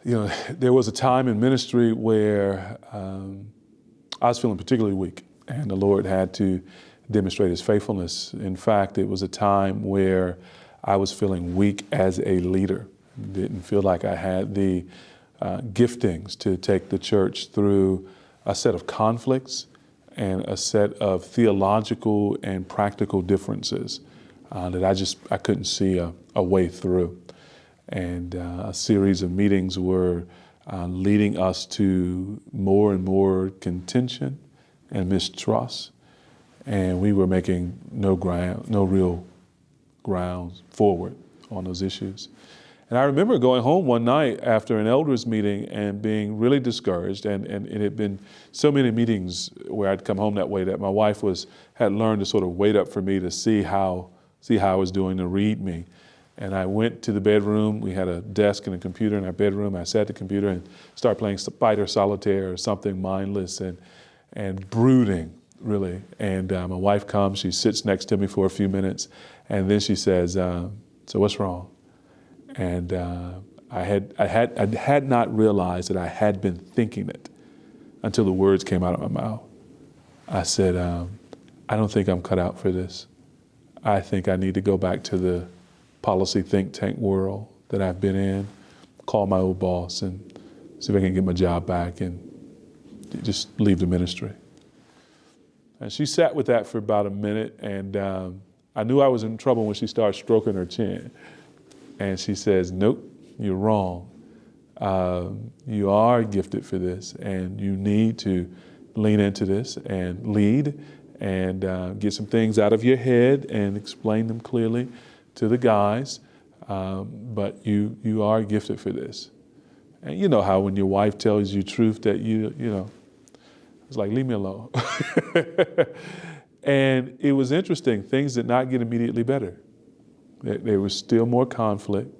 There was a time in ministry where I was feeling particularly weak, and the Lord had to demonstrate His faithfulness. In fact, it was a time where I was feeling weak as a leader. Didn't feel like I had the giftings to take the church through a set of conflicts and a set of theological and practical differences that I couldn't see a way through. And a series of meetings were leading us to more and more contention and mistrust. And we were making no real grounds forward on those issues. And I remember going home one night after an elders meeting and being really discouraged. And it had been so many meetings where I'd come home that way that my wife had learned to sort of wait up for me to see how I was doing, to read me. And I went to the bedroom. We had a desk and a computer in our bedroom. I sat at the computer and started playing Spider Solitaire or something mindless and brooding, really. And my wife comes. She sits next to me for a few minutes, and then she says, "So what's wrong?" And I had not realized that I had been thinking it until the words came out of my mouth. I said, "I don't think I'm cut out for this. I think I need to go back to the policy think tank world that I've been in, call my old boss and see if I can get my job back and just leave the ministry." And she sat with that for about a minute, and I knew I was in trouble when she started stroking her chin. And she says, "Nope, you're wrong. You are gifted for this, and you need to lean into this and lead and get some things out of your head and explain them clearly to the guys, but you are gifted for this." And you know how when your wife tells you truth that it's like, leave me alone. And it was interesting. Things did not get immediately better. There was still more conflict,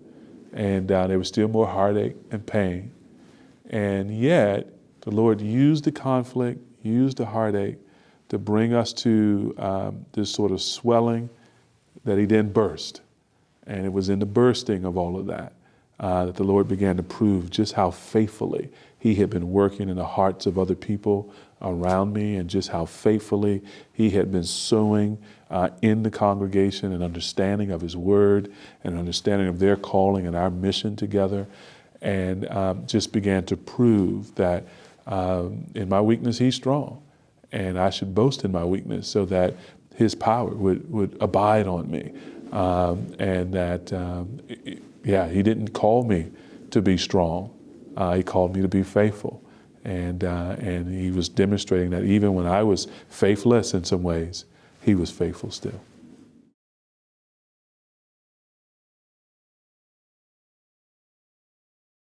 and there was still more heartache and pain. And yet, the Lord used the conflict, used the heartache to bring us to this sort of swelling that He then burst. And it was in the bursting of all of that that the Lord began to prove just how faithfully He had been working in the hearts of other people around me, and just how faithfully He had been sowing in the congregation an understanding of His word, and an understanding of their calling and our mission together, and just began to prove that in my weakness He's strong, and I should boast in my weakness so that His power would abide on me. And that, He didn't call me to be strong. He called me to be faithful. And He was demonstrating that even when I was faithless in some ways, He was faithful still.